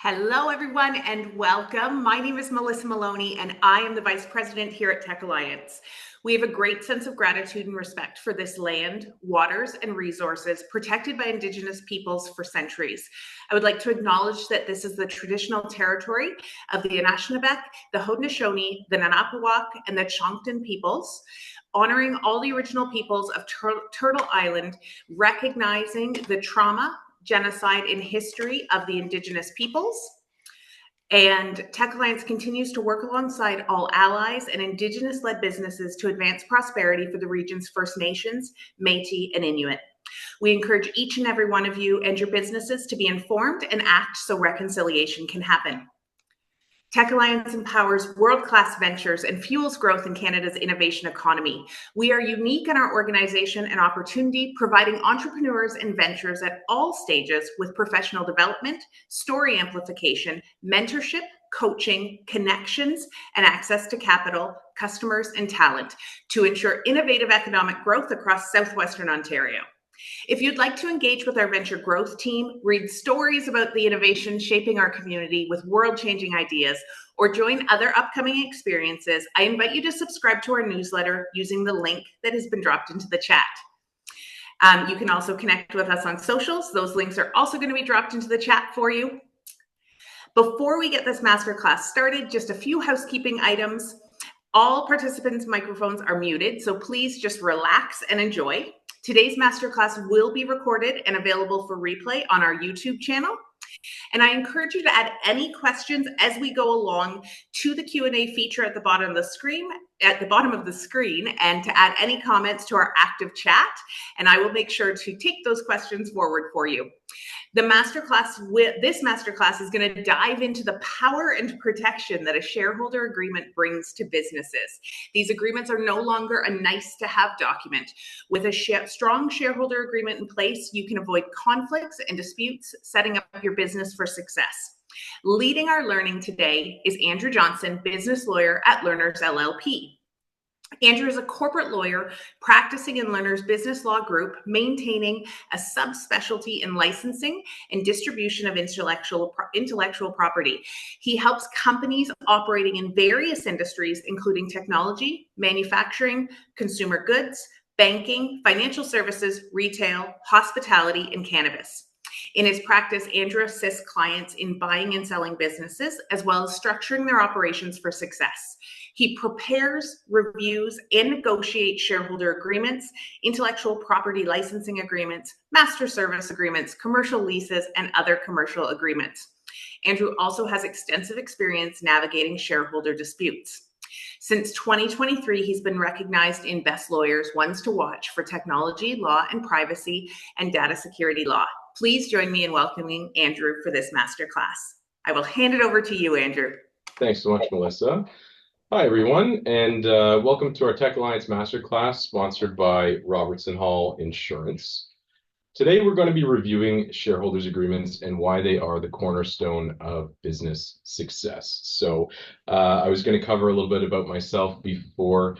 Hello, everyone, and welcome. My name is Melissa Maloney, and I am the Vice President here at TechAlliance. We have a great sense of gratitude and respect for this land, waters, and resources protected by Indigenous peoples for centuries. I would like to acknowledge that this is the traditional territory of the Anishinaabe, the Haudenosaunee, the Nanapawa, and the Choctaw peoples, honoring all the original peoples of Turtle Island, recognizing the trauma, genocide in history of the Indigenous peoples. And TechAlliance continues to work alongside all allies and Indigenous-led businesses to advance prosperity for the region's First Nations, Métis, and Inuit. We encourage each and every one of you and your businesses to be informed and act so reconciliation can happen. TechAlliance empowers world-class ventures and fuels growth in Canada's innovation economy. We are unique in our organization and opportunity, providing entrepreneurs and ventures at all stages with professional development, story amplification, mentorship, coaching, connections, and access to capital, customers, and talent to ensure innovative economic growth across Southwestern Ontario. If you'd like to engage with our venture growth team, read stories about the innovation shaping our community with world-changing ideas, or join other upcoming experiences, I invite you to subscribe to our newsletter using the link that has been dropped into the chat. You can also connect with us on socials. Those links are also going to be dropped into the chat for you. Before we get this masterclass started, just a few housekeeping items. All participants' microphones are muted, so please just relax and enjoy. Today's masterclass will be recorded and available for replay on our YouTube channel. And I encourage you to add any questions as we go along to the Q&A feature at the bottom of the screen, and to add any comments to our active chat. And I will make sure to take those questions forward for you. This masterclass is going to dive into the power and protection that a shareholder agreement brings to businesses. These agreements are no longer a nice-to-have document. With a strong shareholder agreement in place, you can avoid conflicts and disputes, setting up your business for success. Leading our learning today is Andrew Johnson, business lawyer at Lerners LLP. Andrew is a corporate lawyer practicing in Lerners Business Law Group, maintaining a subspecialty in licensing and distribution of intellectual property. He helps companies operating in various industries, including technology, manufacturing, consumer goods, banking, financial services, retail, hospitality, and cannabis. In his practice, Andrew assists clients in buying and selling businesses, as well as structuring their operations for success. He prepares, reviews, and negotiates shareholder agreements, intellectual property licensing agreements, master service agreements, commercial leases, and other commercial agreements. Andrew also has extensive experience navigating shareholder disputes. Since 2023, he's been recognized in Best Lawyers Ones to Watch for technology, law and privacy, and data security law. Please join me in welcoming Andrew for this masterclass. I will hand it over to you, Andrew. Thanks so much, Melissa. Hi, everyone, and welcome to our TechAlliance Masterclass, sponsored by Robertson Hall Insurance. Today, we're going to be reviewing shareholders' agreements and why they are the cornerstone of business success. So I was going to cover a little bit about myself before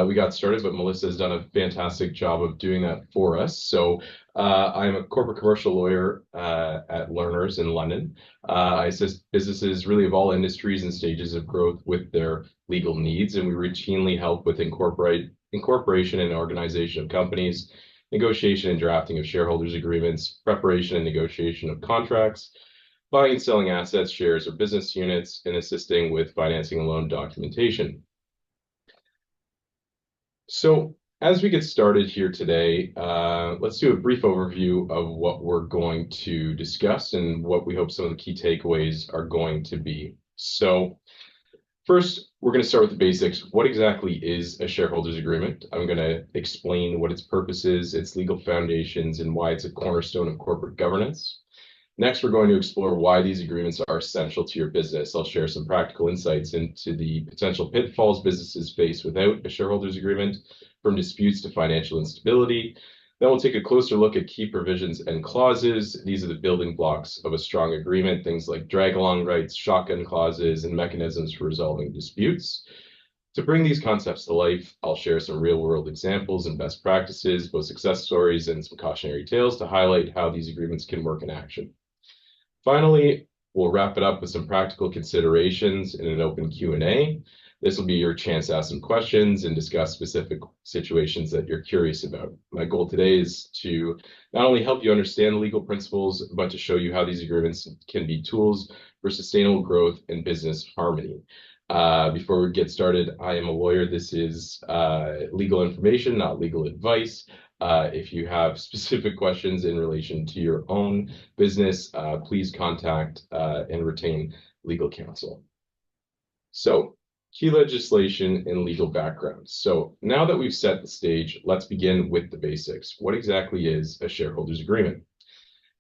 we got started, but Melissa has done a fantastic job of doing that for us. So I'm a corporate commercial lawyer at Lerners in London. I assist businesses really of all industries and stages of growth with their legal needs, and we routinely help with incorporation and organization of companies, negotiation and drafting of shareholders' agreements, preparation and negotiation of contracts, buying and selling assets, shares, or business units, and assisting with financing and loan documentation. So as we get started here today, let's do a brief overview of what we're going to discuss and what we hope some of the key takeaways are going to be. So first, we're going to start with the basics. What exactly is a shareholders agreement? I'm going to explain what its purpose is, its legal foundations, and why it's a cornerstone of corporate governance. Next, we're going to explore why these agreements are essential to your business. I'll share some practical insights into the potential pitfalls businesses face without a shareholders agreement, from disputes to financial instability. Then we'll take a closer look at key provisions and clauses. These are the building blocks of a strong agreement, things like drag-along rights, shotgun clauses, and mechanisms for resolving disputes. To bring these concepts to life, I'll share some real-world examples and best practices, both success stories and some cautionary tales to highlight how these agreements can work in action. Finally, We'll wrap it up with some practical considerations in an open Q&A. This will be your chance to ask some questions and discuss specific situations that you're curious about. My goal today is to not only help you understand the legal principles, but to show you how these agreements can be tools for sustainable growth and business harmony. Before we get started, I am a lawyer. This is legal information, not legal advice. If you have specific questions in relation to your own business, please contact and retain legal counsel. So, key legislation and legal background. So now that we've set the stage, let's begin with the basics. What exactly is a shareholders agreement?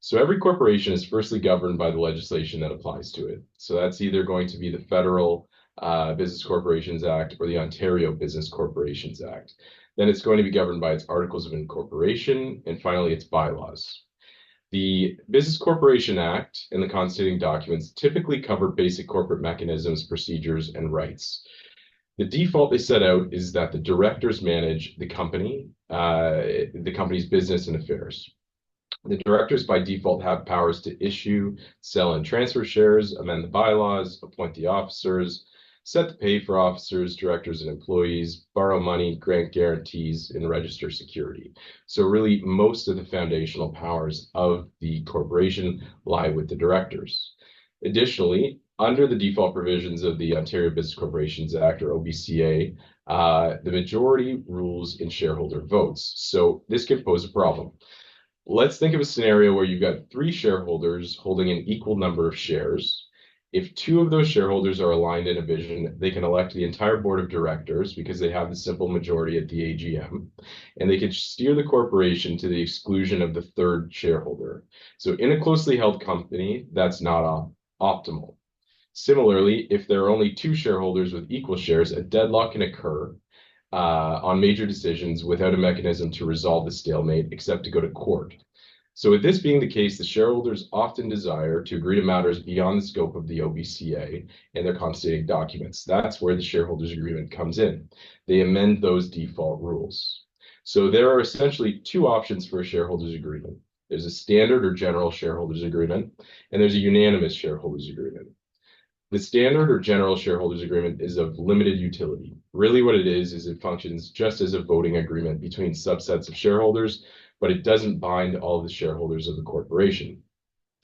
So every corporation is firstly governed by the legislation that applies to it. So that's either going to be the Federal Business Corporations Act or the Ontario Business Corporations Act. Then it's going to be governed by its Articles of Incorporation and finally its bylaws. The Business Corporation Act and the constituting documents typically cover basic corporate mechanisms, procedures, and rights. The default they set out is that the directors manage the company's business and affairs. The directors by default have powers to issue, sell, and transfer shares, amend the bylaws, appoint the officers, set the pay for officers, directors, and employees, borrow money, grant guarantees, and register security. So really, most of the foundational powers of the corporation lie with the directors. Additionally, under the default provisions of the Ontario Business Corporations Act, or OBCA, the majority rules in shareholder votes. So this can pose a problem. Let's think of a scenario where you've got 3 shareholders holding an equal number of shares. If 2 of those shareholders are aligned in a vision, they can elect the entire board of directors because they have the simple majority at the AGM, and they can steer the corporation to the exclusion of the 3rd shareholder. So in a closely held company, that's not optimal. Similarly, if there are only 2 shareholders with equal shares, a deadlock can occur on major decisions without a mechanism to resolve the stalemate except to go to court. So with this being the case, the shareholders often desire to agree to matters beyond the scope of the OBCA and their constituting documents. That's where the shareholders agreement comes in. They amend those default rules. So there are essentially 2 options for a shareholders agreement. There's a standard or general shareholders agreement, and there's a unanimous shareholders agreement. The standard or general shareholders agreement is of limited utility. Really what it is it functions just as a voting agreement between subsets of shareholders, but it doesn't bind all of the shareholders of the corporation.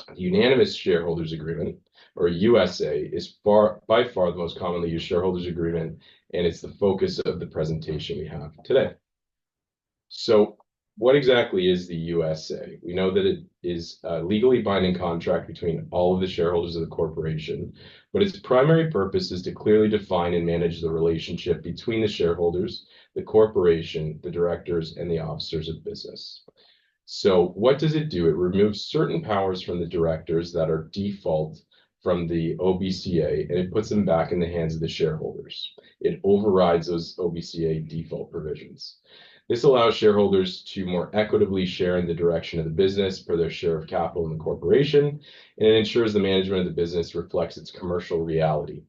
The unanimous shareholders agreement, or USA, is by far the most commonly used shareholders agreement, and it's the focus of the presentation we have today. So what exactly is the USA? We know that it is a legally binding contract between all of the shareholders of the corporation, but its primary purpose is to clearly define and manage the relationship between the shareholders, the corporation, the directors, and the officers of business. So what does it do? It removes certain powers from the directors that are default from the OBCA, and it puts them back in the hands of the shareholders. It overrides those OBCA default provisions. This allows shareholders to more equitably share in the direction of the business per their share of capital in the corporation, and it ensures the management of the business reflects its commercial reality.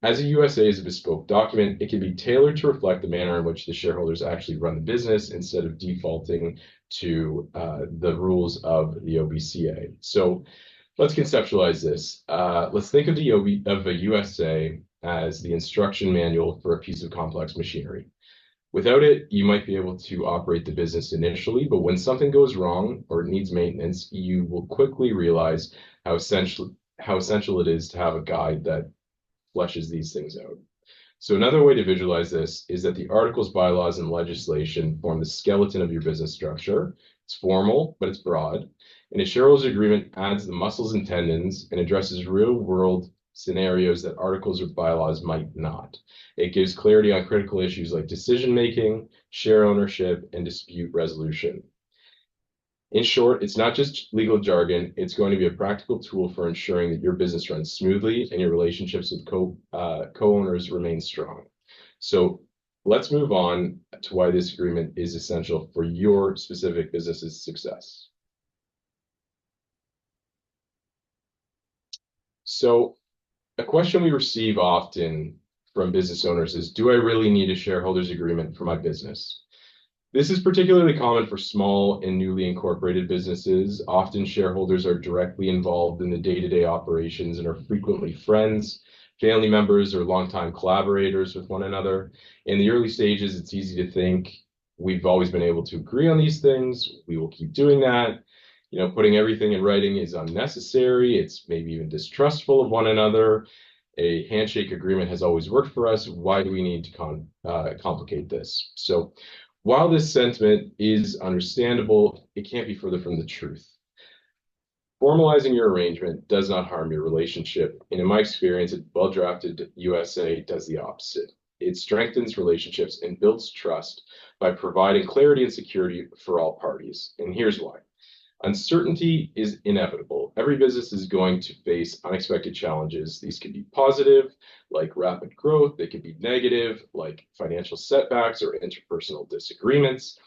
As a USA is a bespoke document, it can be tailored to reflect the manner in which the shareholders actually run the business instead of defaulting to the rules of the OBCA. So let's conceptualize this. Let's think of a USA as the instruction manual for a piece of complex machinery. Without it, you might be able to operate the business initially, but when something goes wrong or it needs maintenance, you will quickly realize how essential it is to have a guide that fleshes these things out. So another way to visualize this is that the articles, bylaws, and legislation form the skeleton of your business structure. It's formal, but it's broad. And a shareholders agreement adds the muscles and tendons and addresses real-world scenarios that articles or bylaws might not. It gives clarity on critical issues like decision-making, share ownership, and dispute resolution. In short, it's not just legal jargon, it's going to be a practical tool for ensuring that your business runs smoothly and your relationships with co-owners remain strong. So let's move on to why this agreement is essential for your specific business's success. So a question we receive often from business owners is, do I really need a shareholders agreement for my business? This is particularly common for small and newly incorporated businesses. Often shareholders are directly involved in the day-to-day operations and are frequently friends, family members, or longtime collaborators with one another. In the early stages, it's easy to think we've always been able to agree on these things. We will keep doing that. Putting everything in writing is unnecessary. It's maybe even distrustful of one another. A handshake agreement has always worked for us. Why do we need to complicate this? So while this sentiment is understandable, it can't be further from the truth. Formalizing your arrangement does not harm your relationship. And in my experience, a well-drafted USA does the opposite. It strengthens relationships and builds trust by providing clarity and security for all parties. And here's why. Uncertainty is inevitable. Every business is going to face unexpected challenges. These could be positive, like rapid growth. They could be negative, like financial setbacks or interpersonal disagreements.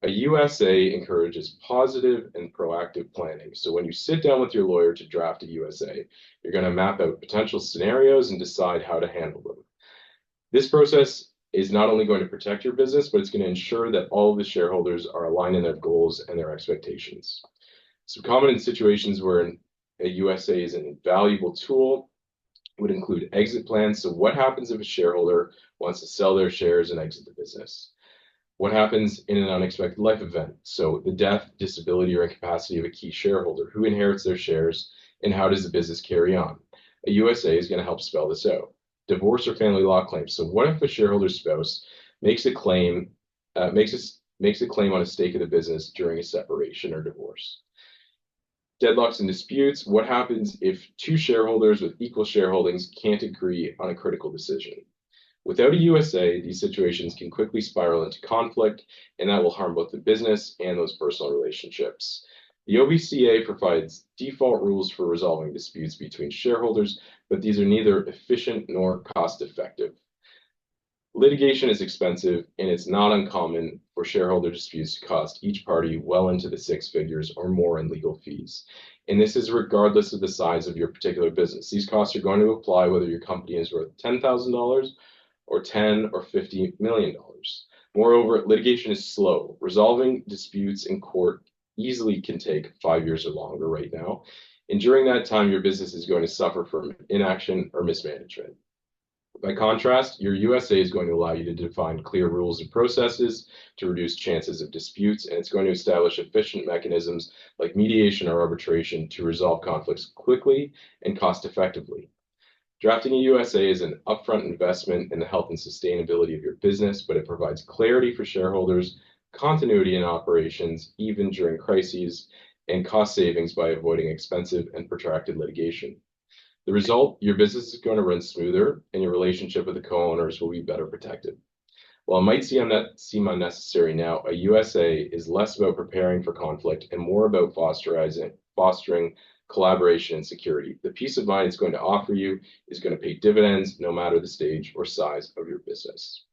A USA encourages positive and proactive planning. So when you sit down with your lawyer to draft a USA, you're going to map out potential scenarios and decide how to handle them. This process is not only going to protect your business, but it's going to ensure that all of the shareholders are aligned in their goals and their expectations. So common in situations where a USA is an invaluable tool would include exit plans. So what happens if a shareholder wants to sell their shares and exit the business? What happens in an unexpected life event? So the death, disability, or incapacity of a key shareholder, who inherits their shares, and how does the business carry on? A USA is going to help spell this out. Divorce or family law claims. So what if a shareholder's spouse makes a claim on a stake of the business during a separation or divorce? Deadlocks and disputes. What happens if two shareholders with equal shareholdings can't agree on a critical decision? Without a USA, these situations can quickly spiral into conflict, and that will harm both the business and those personal relationships. The OBCA provides default rules for resolving disputes between shareholders, but these are neither efficient nor cost-effective. Litigation is expensive, and it's not uncommon for shareholder disputes to cost each party well into the six figures or more in legal fees. And this is regardless of the size of your particular business. These costs are going to apply whether your company is worth $10,000 or $10 or $50 million. Moreover, litigation is slow. Resolving disputes in court easily can take 5 years or longer right now. And during that time, your business is going to suffer from inaction or mismanagement. By contrast, your USA is going to allow you to define clear rules and processes to reduce chances of disputes, and it's going to establish efficient mechanisms like mediation or arbitration to resolve conflicts quickly and cost-effectively. Drafting a USA is an upfront investment in the health and sustainability of your business, but it provides clarity for shareholders, continuity in operations, even during crises, and cost savings by avoiding expensive and protracted litigation. The result, your business is going to run smoother and your relationship with the co-owners will be better protected. While it might seem unnecessary now, a USA is less about preparing for conflict and more about fostering collaboration and security. The peace of mind it's going to offer you is going to pay dividends no matter the stage or size of your business.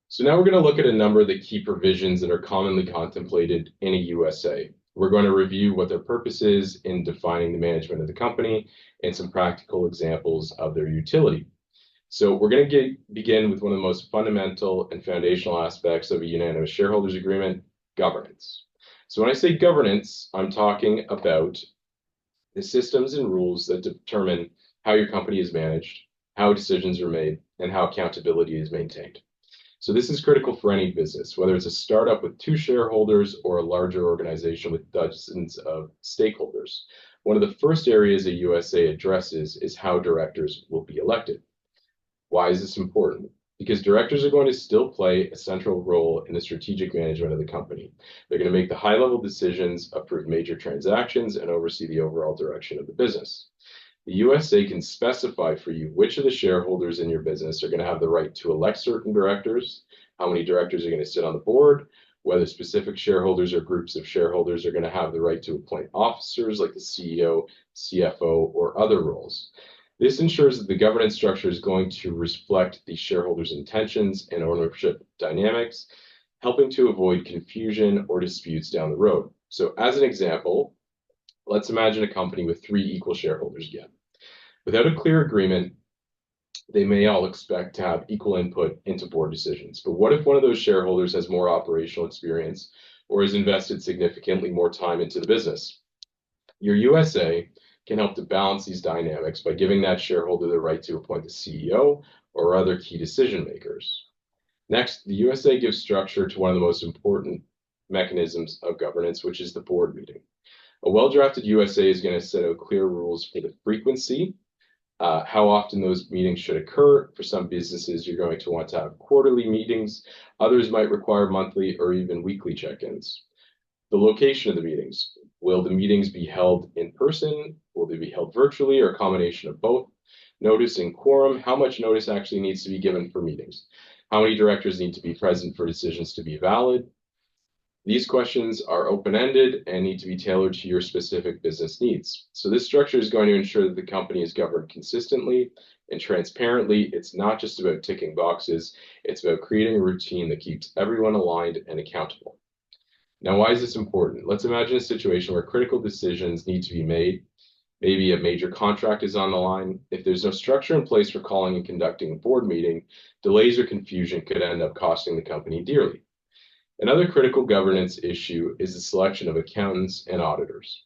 So now we're going to look at a number of the key provisions that are commonly contemplated in a USA. We're going to review what their purpose is in defining the management of the company and some practical examples of their utility. So we're going to begin with one of the most fundamental and foundational aspects of a unanimous shareholders agreement, governance. So when I say governance, I'm talking about the systems and rules that determine how your company is managed, how decisions are made, and how accountability is maintained. So this is critical for any business, whether it's a startup with 2 shareholders or a larger organization with dozens of stakeholders. One of the first areas a USA addresses is how directors will be elected. Why is this important? Because directors are going to still play a central role in the strategic management of the company. They're going to make the high-level decisions, approve major transactions, and oversee the overall direction of the business. The USA can specify for you which of the shareholders in your business are going to have the right to elect certain directors, how many directors are going to sit on the board, whether specific shareholders or groups of shareholders are going to have the right to appoint officers like the CEO, CFO, or other roles. This ensures that the governance structure is going to reflect the shareholders' intentions and ownership dynamics, helping to avoid confusion or disputes down the road. So as an example, let's imagine a company with 3 equal shareholders again. Without a clear agreement They may all expect to have equal input into board decisions. But what if one of those shareholders has more operational experience or has invested significantly more time into the business? Your USA can help to balance these dynamics by giving that shareholder the right to appoint the CEO or other key decision makers. Next, the USA gives structure to one of the most important mechanisms of governance, which is the board meeting. A well-drafted USA is going to set out clear rules for the frequency, how often those meetings should occur. For some businesses, you're going to want to have quarterly meetings. Others might require monthly or even weekly check-ins. The location of the meetings. Will the meetings be held in person? Will they be held virtually, or a combination of both? Notice and quorum. How much notice actually needs to be given for meetings? How many directors need to be present for decisions to be valid? These questions are open-ended and need to be tailored to your specific business needs. So this structure is going to ensure that the company is governed consistently and transparently. It's not just about ticking boxes. It's about creating a routine that keeps everyone aligned and accountable. Now, why is this important? Let's imagine a situation where critical decisions need to be made. Maybe a major contract is on the line. If there's no structure in place for calling and conducting a board meeting, delays or confusion could end up costing the company dearly. Another critical governance issue is the selection of accountants and auditors.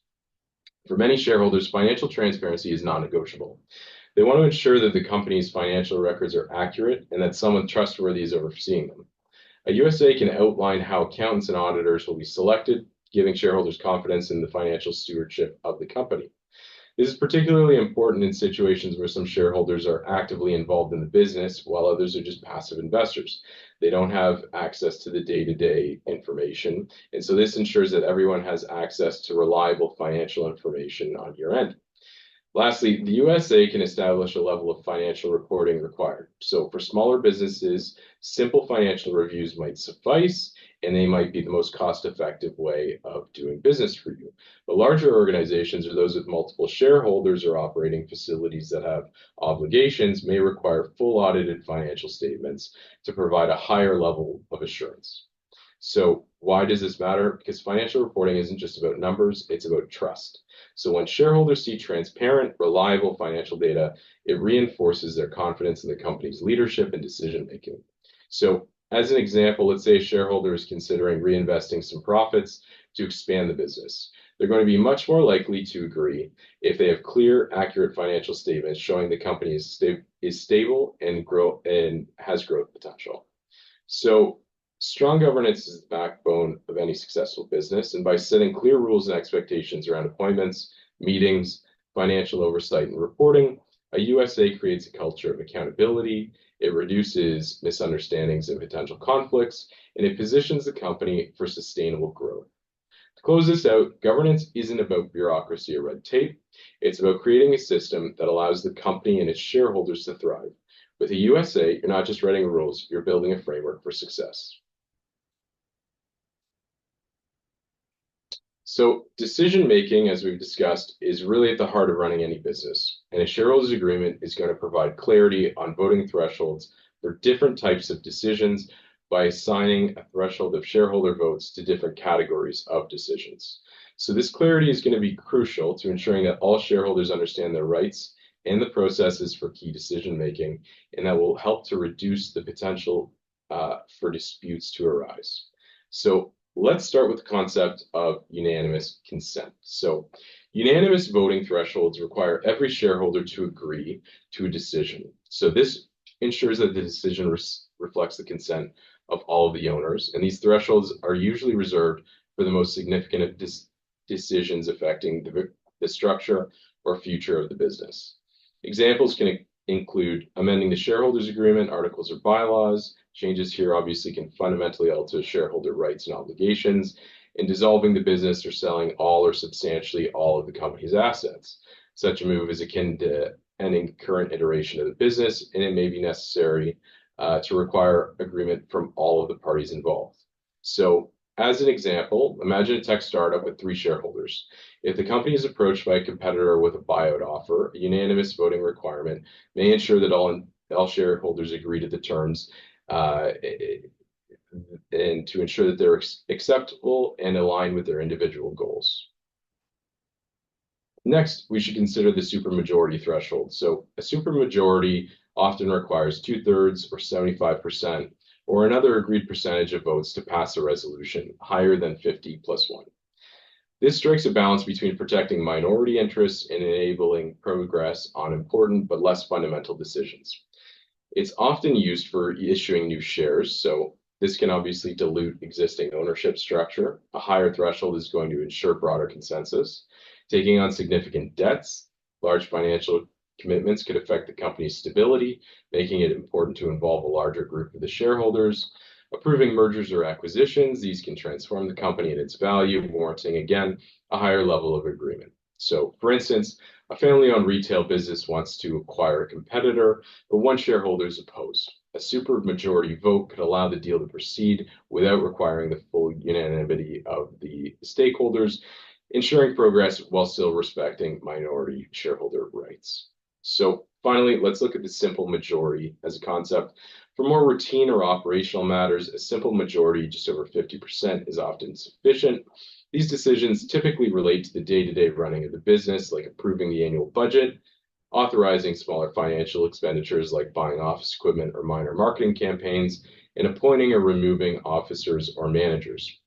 For many shareholders, financial transparency is non-negotiable. They want to ensure that the company's financial records are accurate and that someone trustworthy is overseeing them. A USA can outline how accountants and auditors will be selected, giving shareholders confidence in the financial stewardship of the company. This is particularly important in situations where some shareholders are actively involved in the business, while others are just passive investors. They don't have access to the day-to-day information, and so this ensures that everyone has access to reliable financial information on your end. Lastly, the USA can establish a level of financial reporting required. So for smaller businesses, simple financial reviews might suffice, and they might be the most cost-effective way of doing business for you. But larger organizations or those with multiple shareholders or operating facilities that have obligations may require full audited financial statements to provide a higher level of assurance. So why does this matter? Because financial reporting isn't just about numbers, it's about trust. So when shareholders see transparent, reliable financial data, it reinforces their confidence in the company's leadership and decision-making. So as an example, let's say a shareholder is considering reinvesting some profits to expand the business. They're going to be much more likely to agree if they have clear, accurate financial statements showing the company is stable and has growth potential. So strong governance is the backbone of any successful business, and by setting clear rules and expectations around appointments, meetings, financial oversight, and reporting, a USA creates a culture of accountability, it reduces misunderstandings and potential conflicts, and it positions the company for sustainable growth. To close this out, governance isn't about bureaucracy or red tape. It's about creating a system that allows the company and its shareholders to thrive. With a USA, you're not just writing rules, you're building a framework for success. So decision-making, as we've discussed, is really at the heart of running any business. And a shareholders agreement is going to provide clarity on voting thresholds for different types of decisions by assigning a threshold of shareholder votes to different categories of decisions. So this clarity is going to be crucial to ensuring that all shareholders understand their rights and the processes for key decision-making, and that will help to reduce the potential for disputes to arise. So let's start with the concept of unanimous consent. So unanimous voting thresholds require every shareholder to agree to a decision. So this ensures that the decision reflects the consent of all of the owners, and these thresholds are usually reserved for the most significant decisions affecting the structure or future of the business. Examples can include amending the shareholders agreement, articles or bylaws. Changes here obviously can fundamentally alter shareholder rights and obligations, and dissolving the business or selling all or substantially all of the company's assets. Such a move is akin to ending the current iteration of the business, and it may be necessary to require agreement from all of the parties involved. So as an example, imagine a tech startup with 3 shareholders. If the company is approached by a competitor with a buyout offer, a unanimous voting requirement may ensure that all shareholders agree to the terms and to ensure that they're acceptable and aligned with their individual goals. Next, we should consider the supermajority threshold. So a supermajority often requires 2/3 or 75% or another agreed percentage of votes to pass a resolution higher than 50 plus 1. This strikes a balance between protecting minority interests and enabling progress on important but less fundamental decisions. It's often used for issuing new shares, so this can obviously dilute existing ownership structure. A higher threshold is going to ensure broader consensus. Taking on significant debts, large financial commitments could affect the company's stability, making it important to involve a larger group of the shareholders. Approving mergers or acquisitions, these can transform the company and its value, warranting, again, a higher level of agreement. So, for instance, a family-owned retail business wants to acquire a competitor, but one shareholder is opposed. A supermajority vote could allow the deal to proceed without requiring the full unanimity of the stakeholders, ensuring progress while still respecting minority shareholder rights. So finally, let's look at the simple majority as a concept. For more routine or operational matters, a simple majority, just over 50%, is often sufficient. These decisions typically relate to the day-to-day running of the business, like approving the annual budget, authorizing smaller financial expenditures like buying office equipment or minor marketing campaigns, and appointing or removing officers or managers.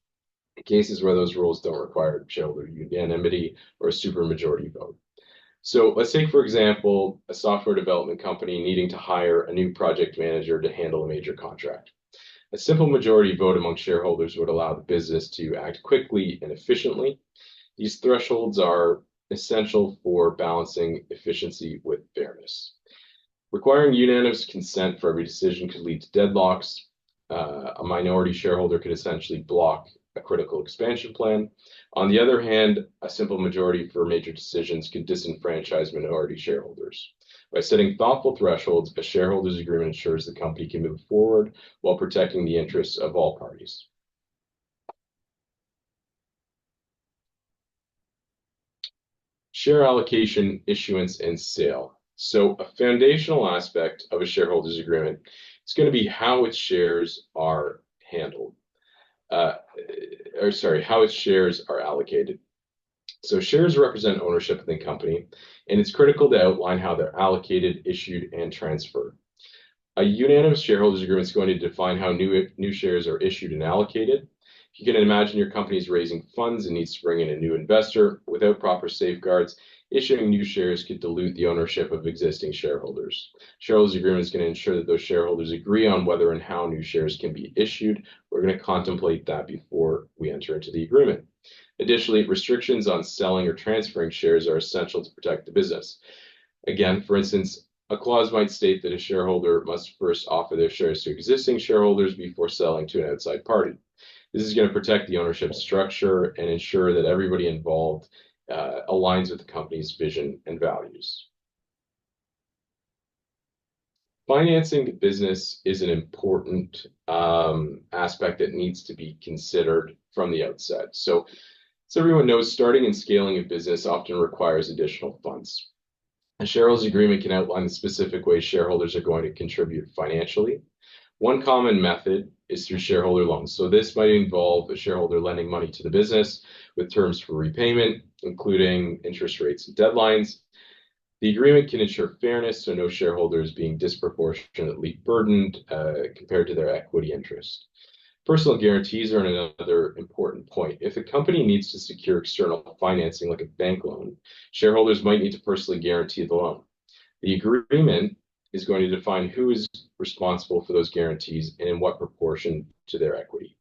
In cases where those rules don't require shareholder unanimity or a supermajority vote. So let's take, for example, a software development company needing to hire a new project manager to handle a major contract. A simple majority vote among shareholders would allow the business to act quickly and efficiently. These thresholds are essential for balancing efficiency with fairness. Requiring unanimous consent for every decision could lead to deadlocks. A minority shareholder could essentially block a critical expansion plan. On the other hand, a simple majority for major decisions could disenfranchise minority shareholders. By setting thoughtful thresholds, a shareholders' agreement ensures the company can move forward while protecting the interests of all parties. Share allocation, issuance, and sale. So a foundational aspect of a shareholders' agreement is going to be how its shares are handled. How its shares are allocated. So shares represent ownership of the company, and it's critical to outline how they're allocated, issued, and transferred. A unanimous shareholders agreement is going to define how new shares are issued and allocated. You can imagine your company is raising funds and needs to bring in a new investor. Without proper safeguards, issuing new shares could dilute the ownership of existing shareholders. Shareholders agreement is going to ensure that those shareholders agree on whether and how new shares can be issued. We're going to contemplate that before we enter into the agreement. Additionally, restrictions on selling or transferring shares are essential to protect the business. Again, for instance, a clause might state that a shareholder must first offer their shares to existing shareholders before selling to an outside party. This is going to protect the ownership structure and ensure that everybody involved aligns with the company's vision and values. Financing the business is an important aspect that needs to be considered from the outset. So, as everyone knows, starting and scaling a business often requires additional funds. A shareholders agreement can outline the specific ways shareholders are going to contribute financially. One common method is through shareholder loans. So this might involve a shareholder lending money to the business with terms for repayment, including interest rates and deadlines. The agreement can ensure fairness, so no shareholder is being disproportionately burdened compared to their equity interest. Personal guarantees are another important point. If a company needs to secure external financing like a bank loan, shareholders might need to personally guarantee the loan. The agreement is going to define who is responsible for those guarantees and in what proportion to their equity.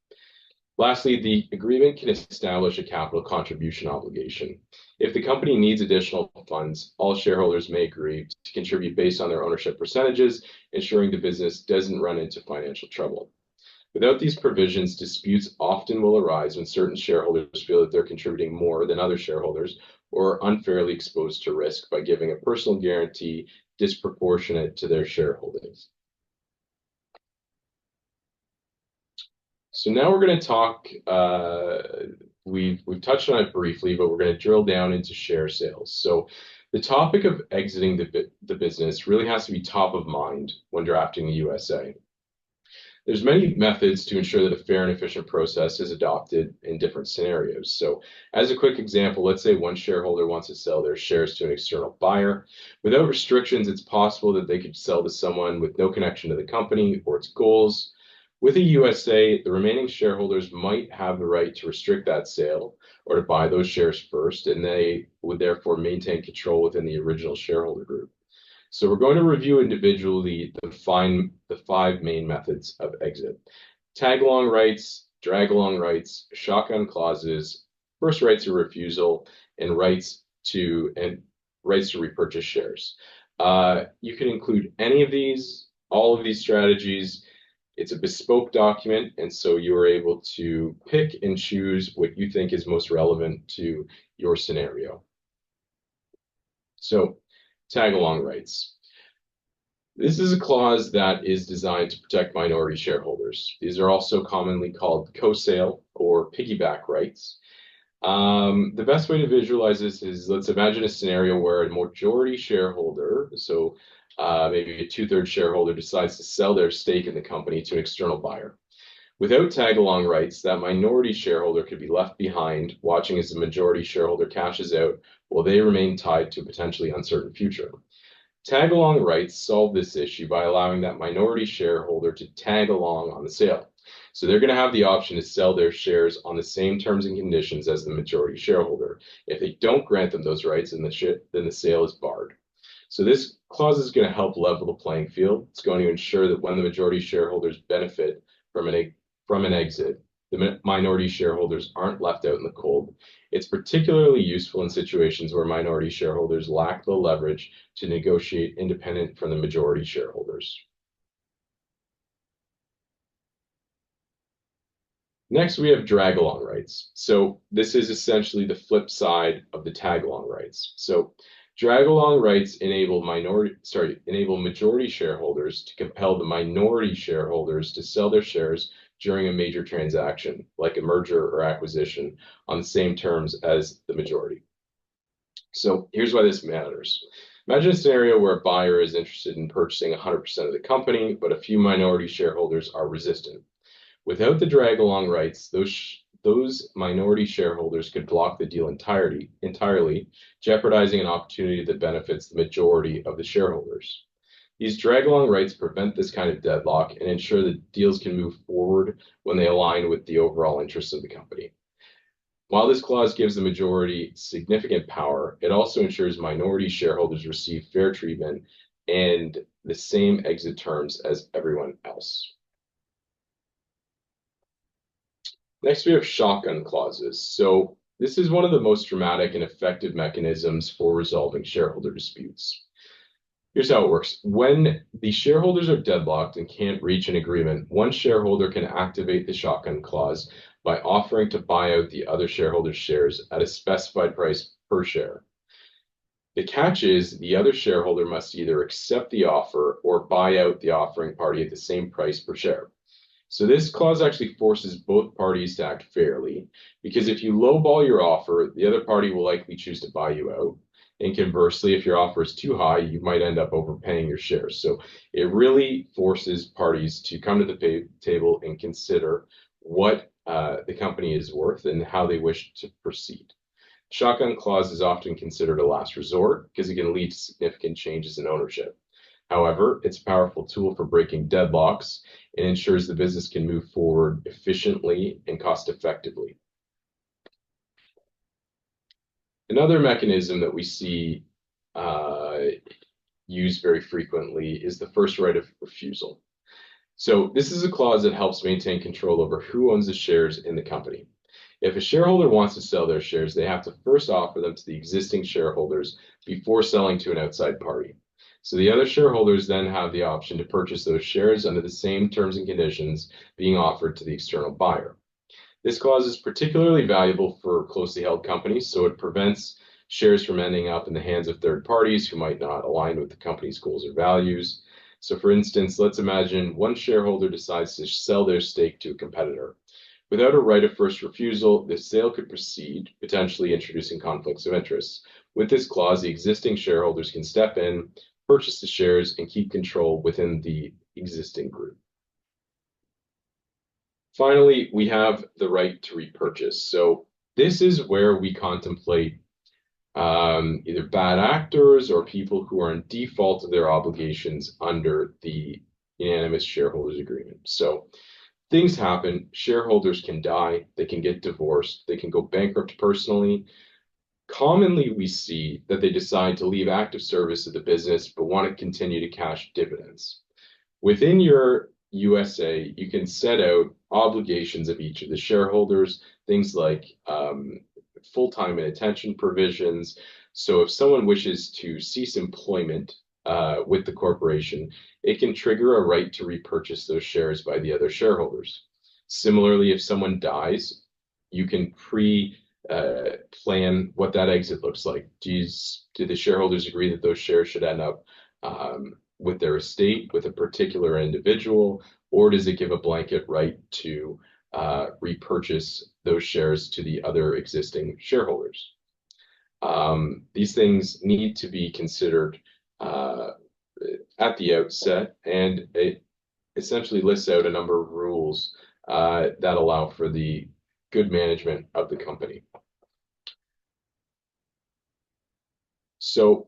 Lastly, the agreement can establish a capital contribution obligation. If the company needs additional funds, all shareholders may agree to contribute based on their ownership percentages, ensuring the business doesn't run into financial trouble. Without these provisions, disputes often will arise when certain shareholders feel that they're contributing more than other shareholders or are unfairly exposed to risk by giving a personal guarantee disproportionate to their shareholdings. So now we're going to talk, we've touched on it briefly, but we're going to drill down into share sales. So the topic of exiting the business really has to be top of mind when drafting the USA. There's many methods to ensure that a fair and efficient process is adopted in different scenarios. So as a quick example, let's say one shareholder wants to sell their shares to an external buyer. Without restrictions, it's possible that they could sell to someone with no connection to the company or its goals. With a USA, the remaining shareholders might have the right to restrict that sale or to buy those shares first, and they would therefore maintain control within the original shareholder group. So we're going to review individually the five main methods of exit: tag-along rights, drag-along rights, shotgun clauses, first rights of refusal, and rights to repurchase shares. You can include any of these, all of these strategies. It's a bespoke document, and so you are able to pick and choose what you think is most relevant to your scenario. So, tag-along rights. This is a clause that is designed to protect minority shareholders. These are also commonly called co-sale or piggyback rights. The best way to visualize this is, let's imagine a scenario where a majority shareholder, so maybe a two-thirds shareholder, decides to sell their stake in the company to an external buyer. Without tag-along rights, that minority shareholder could be left behind, watching as the majority shareholder cashes out while they remain tied to a potentially uncertain future. Tag-along rights solve this issue by allowing that minority shareholder to tag along on the sale. So they're going to have the option to sell their shares on the same terms and conditions as the majority shareholder. If they don't grant them those rights, then the sale is barred. So this clause is going to help level the playing field. It's going to ensure that when the majority shareholders benefit from an exit, the minority shareholders aren't left out in the cold. It's particularly useful in situations where minority shareholders lack the leverage to negotiate independent from the majority shareholders. Next, we have drag-along rights. So this is essentially the flip side of the tag-along rights. So drag-along rights enable majority shareholders to compel the minority shareholders to sell their shares during a major transaction, like a merger or acquisition, on the same terms as the majority. So here's why this matters. Imagine a scenario where a buyer is interested in purchasing 100% of the company, but a few minority shareholders are resistant. Without the drag-along rights, those minority shareholders could block the deal entirely, jeopardizing an opportunity that benefits the majority of the shareholders. These drag-along rights prevent this kind of deadlock and ensure that deals can move forward when they align with the overall interests of the company. While this clause gives the majority significant power, it also ensures minority shareholders receive fair treatment and the same exit terms as everyone else. Next, we have shotgun clauses. So this is one of the most dramatic and effective mechanisms for resolving shareholder disputes. Here's how it works. When the shareholders are deadlocked and can't reach an agreement, one shareholder can activate the shotgun clause by offering to buy out the other shareholder's shares at a specified price per share. The catch is the other shareholder must either accept the offer or buy out the offering party at the same price per share. So this clause actually forces both parties to act fairly, because if you lowball your offer, the other party will likely choose to buy you out. And conversely, if your offer is too high, you might end up overpaying your shares. So it really forces parties to come to the table and consider what the company is worth and how they wish to proceed. Shotgun clause is often considered a last resort because it can lead to significant changes in ownership. However, it's a powerful tool for breaking deadlocks and ensures the business can move forward efficiently and cost effectively. Another mechanism that we see used very frequently is the first right of refusal. So this is a clause that helps maintain control over who owns the shares in the company. If a shareholder wants to sell their shares, they have to first offer them to the existing shareholders before selling to an outside party. So the other shareholders then have the option to purchase those shares under the same terms and conditions being offered to the external buyer. This clause is particularly valuable for closely held companies, so it prevents shares from ending up in the hands of third parties who might not align with the company's goals or values. So for instance, let's imagine one shareholder decides to sell their stake to a competitor. Without a right of first refusal, the sale could proceed, potentially introducing conflicts of interest. With this clause, the existing shareholders can step in, purchase the shares, and keep control within the existing group. Finally, we have the right to repurchase. So this is where we contemplate either bad actors or people who are in default of their obligations under the unanimous shareholders agreement. So things happen, shareholders can die, they can get divorced, they can go bankrupt personally. Commonly, we see that they decide to leave active service of the business but want to continue to cash dividends. Within your USA, you can set out obligations of each of the shareholders, things like full-time and attention provisions. So if someone wishes to cease employment with the corporation, it can trigger a right to repurchase those shares by the other shareholders. Similarly, if someone dies, you can plan what that exit looks like. Do the shareholders agree that those shares should end up with their estate, with a particular individual, or does it give a blanket right to repurchase those shares to the other existing shareholders? These things need to be considered at the outset, and it essentially lists out a number of rules that allow for the good management of the company. So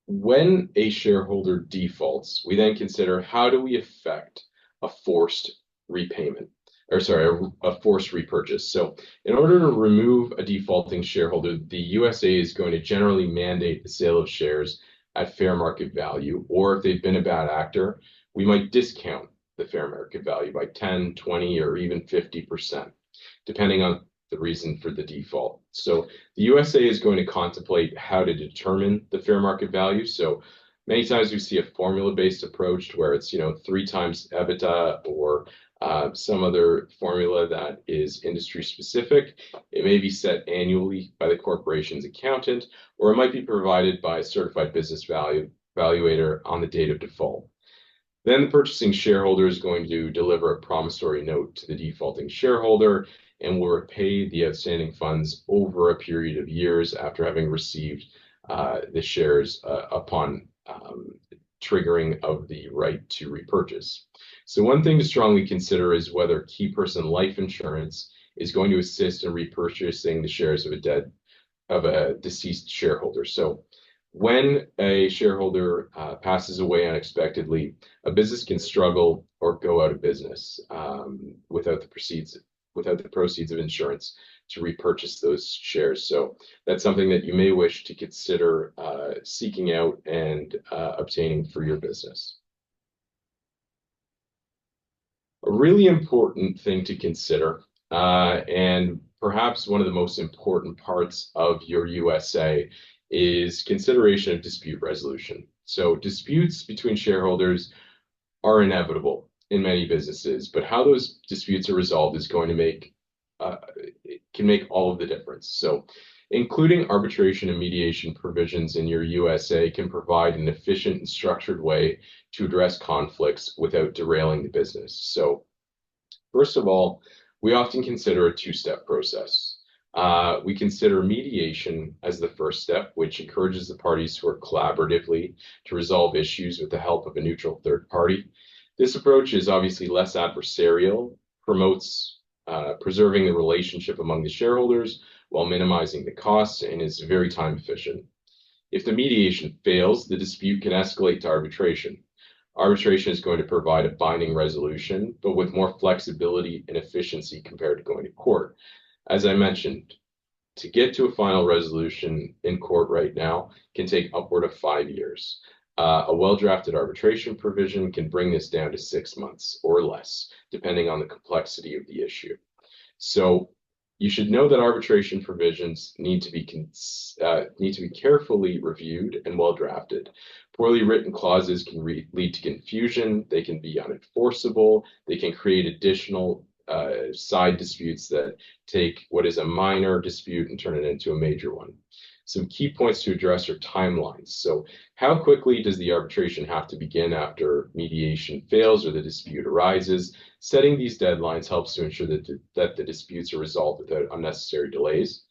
when a shareholder defaults, we then consider how do we effect a forced repayment, or sorry, a forced repurchase. So in order to remove a defaulting shareholder, the USA is going to generally mandate the sale of shares at fair market value, or if they've been a bad actor, we might discount the fair market value by 10, 20, or even 50%, depending on the reason for the default. So the USA is going to contemplate how to determine the fair market value. So many times we see a formula-based approach where it's 3 times EBITDA or some other formula that is industry specific. It may be set annually by the corporation's accountant, or it might be provided by a certified business valuator on the date of default. Then the purchasing shareholder is going to deliver a promissory note to the defaulting shareholder and will repay the outstanding funds over a period of years after having received the shares upon triggering of the right to repurchase. So one thing to strongly consider is whether key person life insurance is going to assist in repurchasing the shares of a deceased shareholder. So when a shareholder passes away unexpectedly, a business can struggle or go out of business without the proceeds of insurance to repurchase those shares. So that's something that you may wish to consider seeking out and obtaining for your business. A really important thing to consider, and perhaps one of the most important parts of your USA, is consideration of dispute resolution. So disputes between shareholders are inevitable in many businesses, but how those disputes are resolved is going to can make all of the difference. So including arbitration and mediation provisions in your USA can provide an efficient and structured way to address conflicts without derailing the business. So first of all, we often consider a two-step process. We consider mediation as the first step, which encourages the parties to work collaboratively to resolve issues with the help of a neutral third party. This approach is obviously less adversarial, promotes preserving the relationship among the shareholders while minimizing the costs, and is very time efficient. If the mediation fails, the dispute can escalate to arbitration. Arbitration is going to provide a binding resolution, but with more flexibility and efficiency compared to going to court. As I mentioned, to get to a final resolution in court right now can take upward of 5 years. A well-drafted arbitration provision can bring this down to 6 months or less, depending on the complexity of the issue. So you should know that arbitration provisions need to be carefully reviewed and well-drafted. Poorly written clauses can lead to confusion. They can be unenforceable. They can create additional side disputes that take what is a minor dispute and turn it into a major one. Some key points to address are timelines. So how quickly does the arbitration have to begin after mediation fails or the dispute arises? Setting these deadlines helps to ensure that the disputes are resolved without unnecessary delays.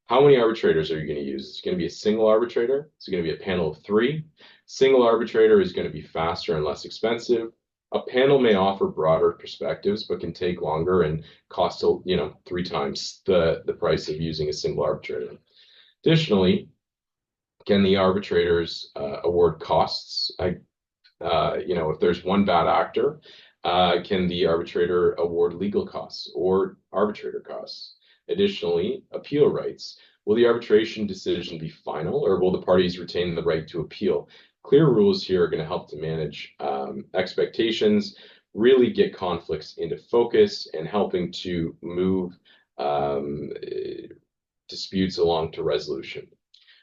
How many arbitrators are you going to use? Is it going to be a single arbitrator? Is it going to be a panel of 3? Single arbitrator is going to be faster and less expensive. A panel may offer broader perspectives, but can take longer and cost, 3 times the price of using a single arbitrator. Additionally, can the arbitrators award costs? If there's one bad actor, can the arbitrator award legal costs or arbitrator costs? Additionally, appeal rights. Will the arbitration decision be final, or will the parties retain the right to appeal? Clear rules here are going to help to manage expectations, really get conflicts into focus, and helping to move disputes along to resolution.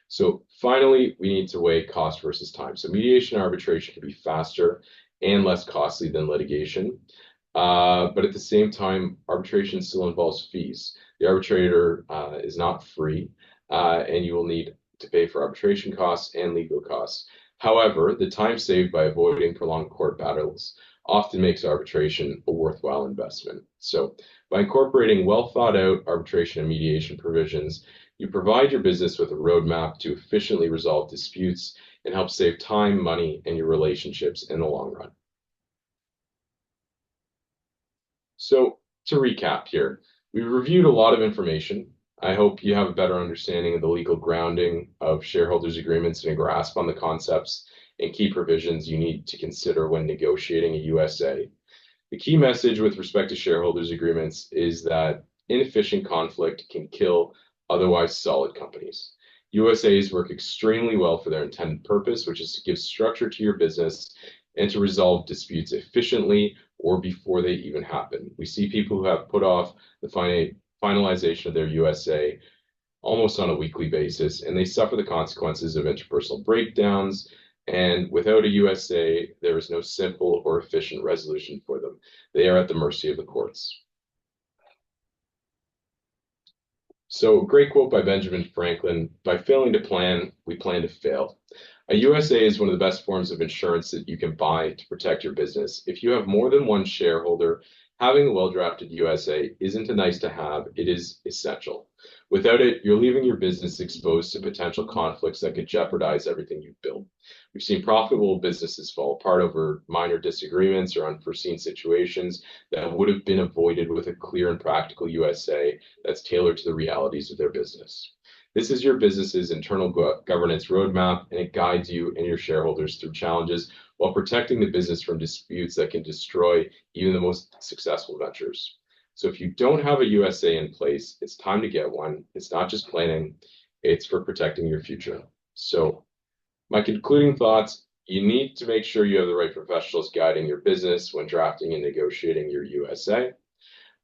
So finally, we need to weigh cost versus time. So mediation and arbitration can be faster and less costly than litigation. But at the same time, arbitration still involves fees. The arbitrator is not free, and you will need to pay for arbitration costs and legal costs. However, the time saved by avoiding prolonged court battles often makes arbitration a worthwhile investment. So by incorporating well thought out arbitration and mediation provisions, you provide your business with a roadmap to efficiently resolve disputes and help save time, money, and your relationships in the long run. So to recap here, we've reviewed a lot of information. I hope you have a better understanding of the legal grounding of shareholders agreements and a grasp on the concepts and key provisions you need to consider when negotiating a USA. The key message with respect to shareholders agreements is that inefficient conflict can kill otherwise solid companies. USAs work extremely well for their intended purpose, which is to give structure to your business and to resolve disputes efficiently or before they even happen. We see people who have put off the finalization of their USA almost on a weekly basis, and they suffer the consequences of interpersonal breakdowns. And without a USA, there is no simple or efficient resolution for them. They are at the mercy of the courts. So, great quote by Benjamin Franklin: by failing to plan, we plan to fail. A USA is one of the best forms of insurance that you can buy to protect your business. If you have more than one shareholder, having a well-drafted USA isn't a nice to have, it is essential. Without it, you're leaving your business exposed to potential conflicts that could jeopardize everything you've built. We've seen profitable businesses fall apart over minor disagreements or unforeseen situations that would have been avoided with a clear and practical USA that's tailored to the realities of their business. This is your business's internal governance roadmap, and it guides you and your shareholders through challenges while protecting the business from disputes that can destroy even the most successful ventures. So if you don't have a USA in place, it's time to get one. It's not just planning, it's for protecting your future. So my concluding thoughts: you need to make sure you have the right professionals guiding your business when drafting and negotiating your USA.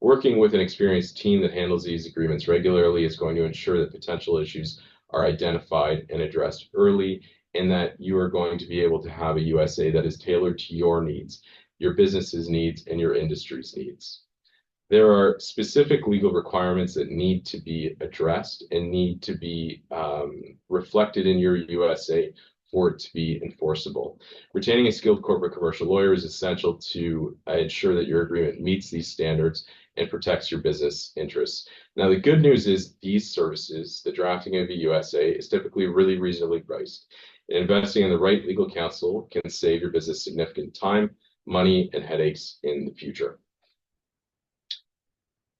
Working with an experienced team that handles these agreements regularly is going to ensure that potential issues are identified and addressed early, and that you are going to be able to have a USA that is tailored to your needs, your business's needs, and your industry's needs. There are specific legal requirements that need to be addressed and need to be reflected in your USA for it to be enforceable. Retaining a skilled corporate commercial lawyer is essential to ensure that your agreement meets these standards and protects your business interests. Now, the good news is these services, the drafting of a USA, is typically really reasonably priced. And investing in the right legal counsel can save your business significant time, money, and headaches in the future.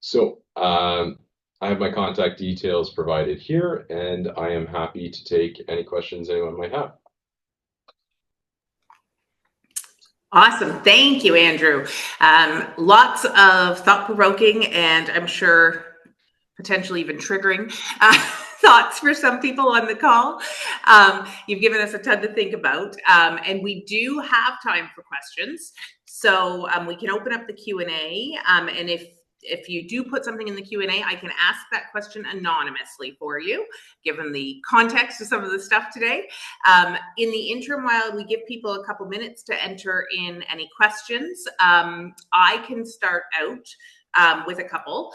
So I have my contact details provided here, and I am happy to take any questions anyone might have. Awesome. Thank you, Andrew. Lots of thought-provoking and I'm sure potentially even triggering thoughts for some people on the call. You've given us a ton to think about, and we do have time for questions. So we can open up the Q&A, and if you do put something in the Q&A, I can ask that question anonymously for you, given the context of some of the stuff today. In the interim, while we give people a couple minutes to enter in any questions, I can start out with a couple.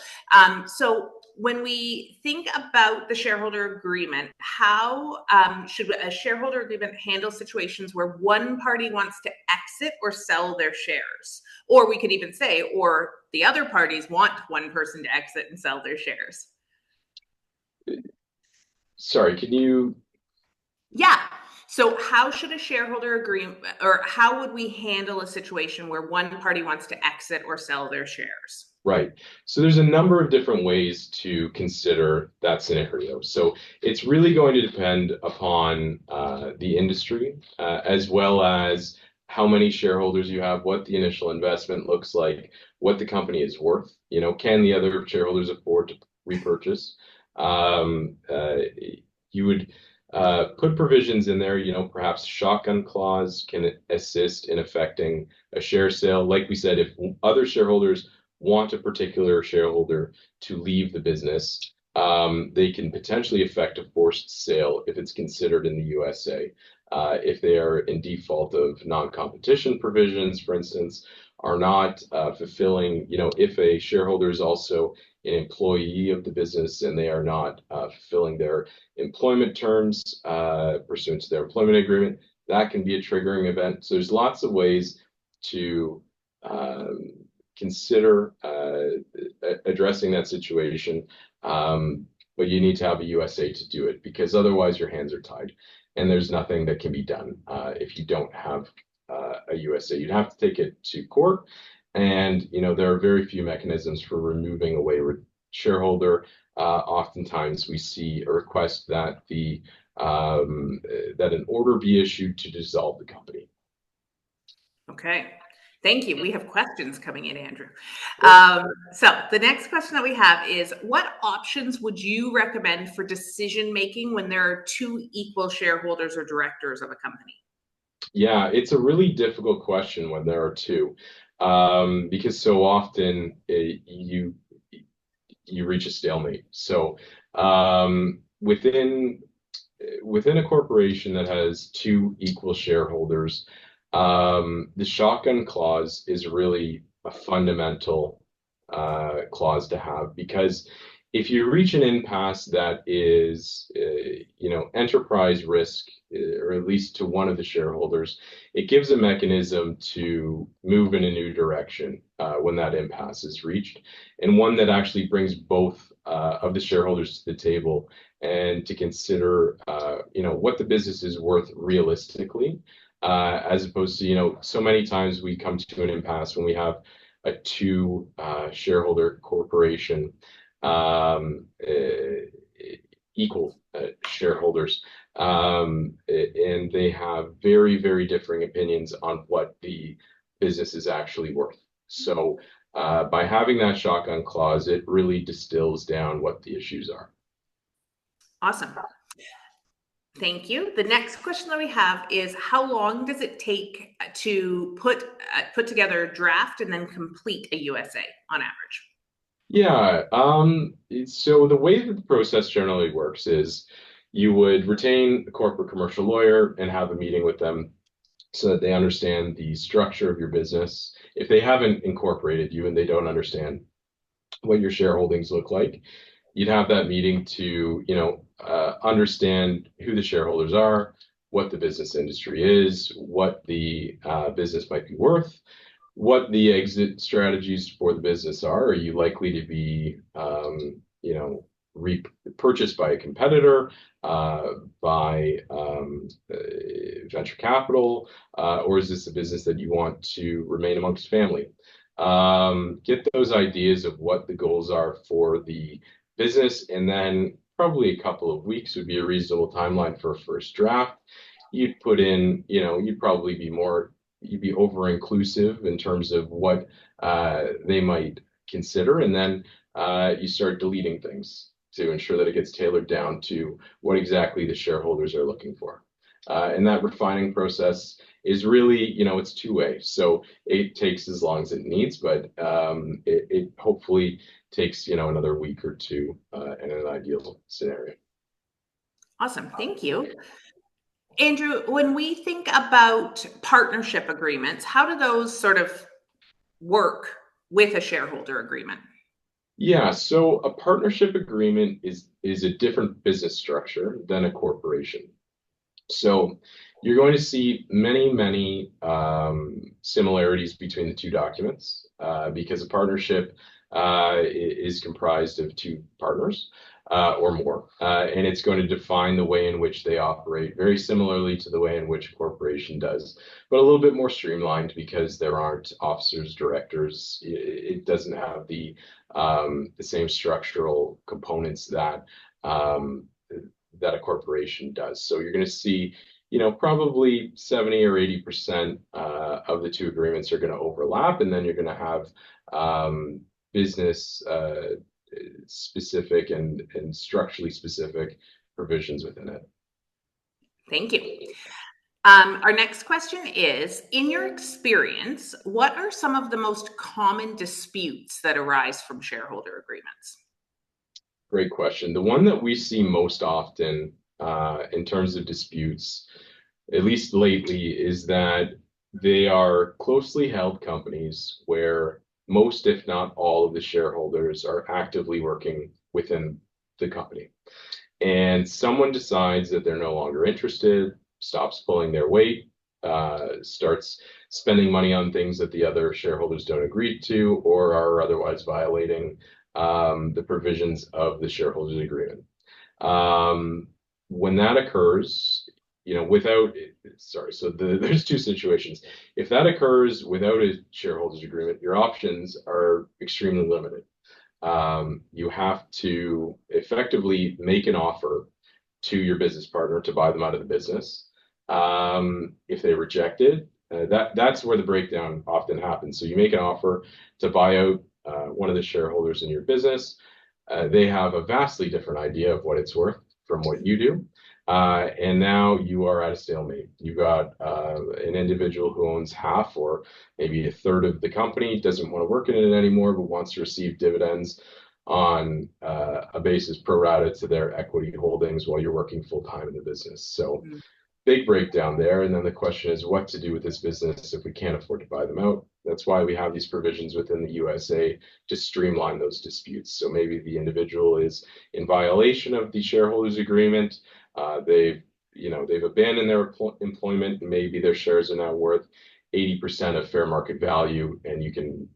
So when we think about the shareholder agreement, how should a shareholder agreement handle situations where one party wants to exit or sell their shares? Or we could even say, or the other parties want one person to exit and sell their shares. Sorry, can you? Yeah. So how should a shareholder agreement, or how would we handle a situation where one party wants to exit or sell their shares? Right. So there's a number of different ways to consider that scenario. So it's really going to depend upon the industry, as well as how many shareholders you have, what the initial investment looks like, what the company is worth. Can the other shareholders afford to repurchase? Um, uh, you would put provisions in there, perhaps shotgun clause can assist in effecting a share sale. Like we said, if other shareholders want a particular shareholder to leave the business, they can potentially effect a forced sale if it's considered in the USA. If they are in default of non-competition provisions, for instance, are not fulfilling, if a shareholder is also an employee of the business and they are not fulfilling their employment terms pursuant to their employment agreement, that can be a triggering event. So there's lots of ways to um, consider addressing that situation. But you need to have a USA to do it because otherwise your hands are tied and there's nothing that can be done if you don't have a USA. You'd have to take it to court. And, there are very few mechanisms for removing a wayward shareholder. Oftentimes we see a request that that an order be issued to dissolve the company. Okay. Thank you. We have questions coming in, Andrew. Great. So the next question that we have is, what options would you recommend for decision making when there are two equal shareholders or directors of a company? Yeah, it's a really difficult question when there are two, because so often you reach a stalemate. So within a corporation that has two equal shareholders, the shotgun clause is really a fundamental clause to have because if you reach an impasse that is, enterprise risk, or at least to one of the shareholders, it gives a mechanism to move in a new direction when that impasse is reached, and one that actually brings both of the shareholders to the table and to consider, what the business is worth realistically, as opposed to, so many times we come to an impasse when we have a two shareholder corporation, equal shareholders, and they have very, very differing opinions on what the business is actually worth. So by having that shotgun clause, it really distills down what the issues are. Awesome. Thank you. The next question that we have is, how long does it take to put together a draft and then complete a USA on average? Yeah, so the way that the process generally works is you would retain a corporate commercial lawyer and have a meeting with them so that they understand the structure of your business. If they haven't incorporated you and they don't understand what your shareholdings look like, you'd have that meeting to, understand who the shareholders are, what the business industry is, what the business might be worth, what the exit strategies for the business are. Are you likely to be, purchased by a competitor, by venture capital, or is this a business that you want to remain amongst family? Get those ideas of what the goals are for the business, and then probably a couple of weeks would be a reasonable timeline for a first draft. You'd put in, you'd be over inclusive in terms of what they might consider, and then you start deleting things to ensure that it gets tailored down to what exactly the shareholders are looking for. And that refining process is really, it's two-way. So it takes as long as it needs, but it hopefully takes, another week or two in an ideal scenario. Awesome. Thank you. Andrew, when we think about partnership agreements, how do those sort of work with a shareholder agreement? Yeah, so a partnership agreement is a different business structure than a corporation. So you're going to see many, many similarities between the two documents because a partnership is comprised of two partners. or more. And it's going to define the way in which they operate, very similarly to the way in which a corporation does, but a little bit more streamlined because there aren't officers, directors. It doesn't have the same structural components that that a corporation does. So you're going to see, probably 70 or 80% of the two agreements are going to overlap, and then you're going to have business specific and structurally specific provisions within it. Thank you. Our next question is, in your experience, what are some of the most common disputes that arise from shareholder agreements? Great question. The one that we see most often in terms of disputes, at least lately, is that they are closely held companies where most, if not all, of the shareholders are actively working within the company. And someone decides that they're no longer interested, stops pulling their weight, starts spending money on things that the other shareholders don't agree to or are otherwise violating the provisions of the shareholders agreement. When that occurs, there's two situations. If that occurs without a shareholders agreement, your options are extremely limited. You have to effectively make an offer to your business partner to buy them out of the business. If they reject it, that's where the breakdown often happens. So you make an offer to buy out one of the shareholders in your business. They have a vastly different idea of what it's worth from what you do. And now you are at a stalemate. You've got an individual who owns half or maybe a third of the company, doesn't want to work in it anymore, but wants to receive dividends on a basis pro rata to their equity holdings while you're working full time in the business. So big breakdown there. And then the question is what to do with this business if we can't afford to buy them out. That's why we have these provisions within the USA to streamline those disputes. So maybe the individual is in violation of the shareholders agreement. They've abandoned their employment, and maybe their shares are now worth 80% of fair market value, and you can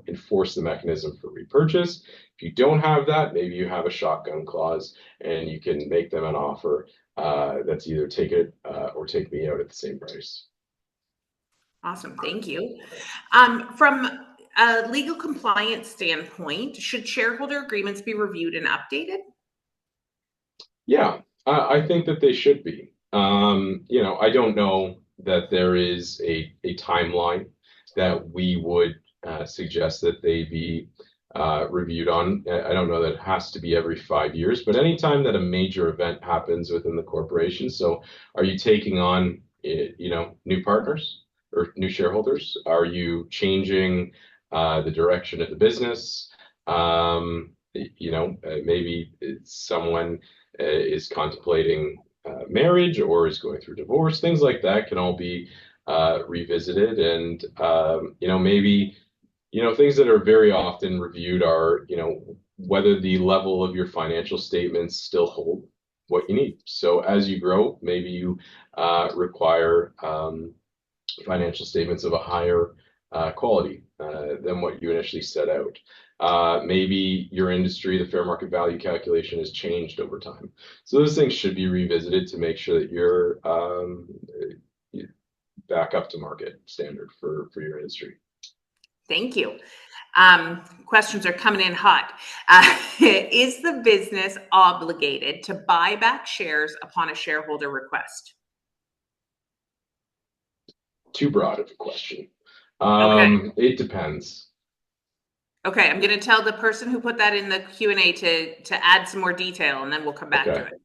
enforce the mechanism for repurchase. If you don't have that, maybe you have a shotgun clause, and you can make them an offer that's either take it or take me out at the same price. Awesome, thank you. From a legal compliance standpoint, should shareholder agreements be reviewed and updated? Yeah, I think that they should be. I don't know that there is a timeline that we would suggest that they be reviewed on. I don't know that it has to be every 5 years, but anytime that a major event happens within the corporation. So are you taking on, new partners or new shareholders? Are you changing the direction of the business? Maybe someone is contemplating marriage or is going through divorce. Things like that can all be revisited. And, maybe, things that are very often reviewed are, whether the level of your financial statements still hold what you need. So as you grow, maybe you require financial statements of a higher quality than what you initially set out. Maybe your industry, the fair market value calculation has changed over time. So those things should be revisited to make sure that you're back up to market standard for your industry. Thank you. Questions are coming in hot. Is the business obligated to buy back shares upon a shareholder request? Too broad of a question. Okay. It depends. Okay, I'm going to tell the person who put that in the Q&A to add some more detail, and then we'll come back to it.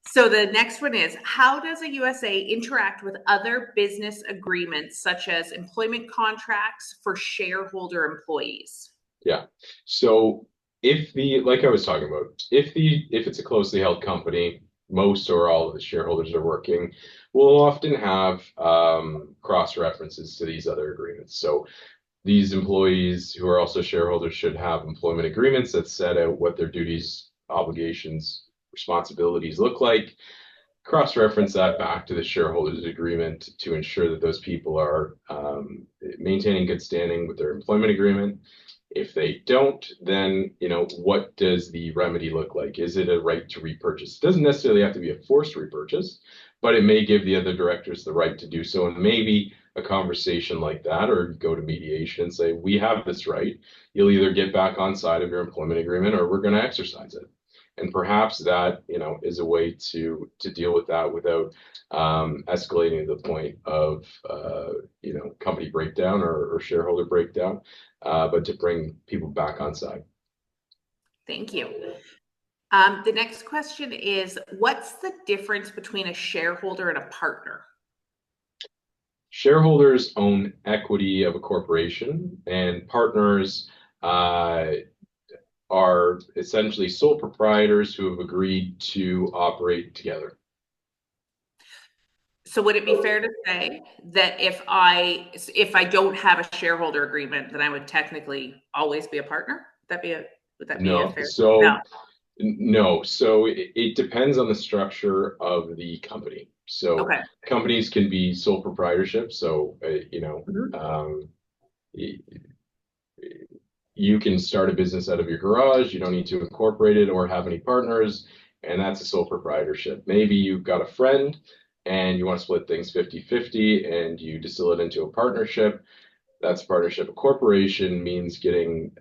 So the next one is, how does a USA interact with other business agreements, such as employment contracts for shareholder employees? Yeah. So like I was talking about, if it's a closely held company, most or all of the shareholders are working, we'll often have cross references to these other agreements. So these employees who are also shareholders should have employment agreements that set out what their duties, obligations, responsibilities look like. Cross-reference that back to the shareholders agreement to ensure that those people are maintaining good standing with their employment agreement. If they don't, then, what does the remedy look like? Is it a right to repurchase? It doesn't necessarily have to be a forced repurchase, but it may give the other directors the right to do so. And maybe a conversation like that, or go to mediation and say, we have this right. You'll either get back on side of your employment agreement or we're going to exercise it. And perhaps that, is a way to deal with that without escalating to the point of, company breakdown or shareholder breakdown, but to bring people back on side. Thank you. The next question is, what's the difference between a shareholder and a partner? Shareholders own equity of a corporation, and partners are essentially sole proprietors who have agreed to operate together. So would it be fair to say that if I don't have a shareholder agreement, then I would technically always be a partner? Would that be a No. fair? So no. So it depends on the structure of the company. So Okay. companies can be sole proprietorship. So you can start a business out of your garage. You don't need to incorporate it or have any partners, and that's a sole proprietorship. Maybe you've got a friend and you want to split things 50-50 and you distill it into a partnership. That's a partnership. A corporation means getting